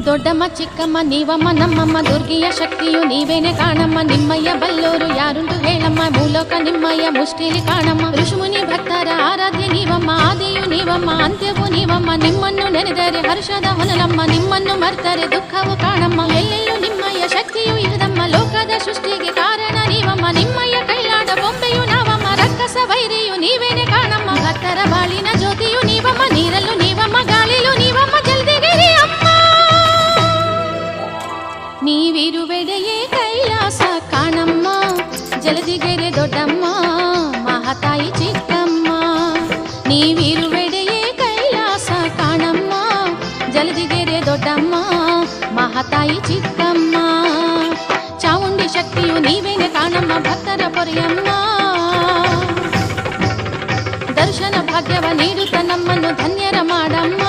ದೊಡ್ಡಮ್ಮ ಚಿಕ್ಕಮ್ಮ ನೀವಮ್ಮ ನಮ್ಮಮ್ಮ ದುರ್ಗಿಯ ಶಕ್ತಿಯು ನೀವೇನೆ ಕಾಣಮ್ಮ. ನಿಮ್ಮಯ್ಯ ಬಲ್ಲೋರು ಯಾರುಂಟು ಹೇಳಮ್ಮ, ಭೂಲೋಕ ನಿಮ್ಮಯ್ಯ ಮುಷ್ಟಿಲಿ ಕಾಣಮ್ಮ. ಋಷಿಮುನಿ ಭಕ್ತರ ಆರಾಧ್ಯ ನೀವಮ್ಮ, ಆದಿಯು ನೀವಮ್ಮ, ಅಂತ್ಯವು ನೀವಮ್ಮ. ನಿಮ್ಮನ್ನು ನೆನೆದರೆ ಹರ್ಷದ ಹೊನಲಮ್ಮ, ನಿಮ್ಮನ್ನು ಮರ್ತರೆ ದುಃಖವು ಕಾಣಮ್ಮ. ಎಲ್ಲೆಲ್ಲೂ ನಿಮ್ಮಯ್ಯ ಶಕ್ತಿಯು ಇರದಮ್ಮ, ಲೋಕದ ಸೃಷ್ಟಿಗೆ ಕಾರಣ ನೀವಮ್ಮ. ನಿಮ್ಮಯ್ಯ ಕೈಲಾಡ ಬೊಂಬೆಯು ನಾವಮ್ಮ, ರಕ್ಕಸ ವೈರಿಯು ನೀವೇನೆ ಕಾಣಮ್ಮ. ಭಕ್ತರ ಬಾಳಿನ ಜ್ಯೋತಿಯು ನೀವಮ್ಮ, ನೀರಲ್ಲೂ ನೀವಮ್ಮ, ಗಾಳಿಲೂ ನೀವಮ್ಮ, ಜಲ್ದಿಗಿರಿ ಅಮ್ಮ. ನೀವಿರುವೆಡೆಯೇ ಕೈಲಾಸ ಕಾಣಮ್ಮ, ಜಲದಿಗೆರೆ ದೊಡ್ಡಮ್ಮ, ಮಹಾತಾಯಿ ಚಿಕ್ಕಮ್ಮ. ನೀವಿರುವೆಡೆಯೇ ಕೈಲಾಸ ಕಾಣಮ್ಮ, ಜಲದಿಗೆರೆ ದೊಡ್ಡಮ್ಮ, ಮಹಾತಾಯಿ ಚಿಕ್ಕಮ್ಮ. ಚಾಮುಂಡಿ ಶಕ್ತಿಯು ನೀವೇನೆ ಕಾಣಮ್ಮ, ಭಕ್ತರ ಪೊರೆಯಮ್ಮ. ದರ್ಶನ ಭಾಗ್ಯವ ನೀಡುತ್ತ ನಮ್ಮನ್ನು ಧನ್ಯರ ಮಾಡಮ್ಮ.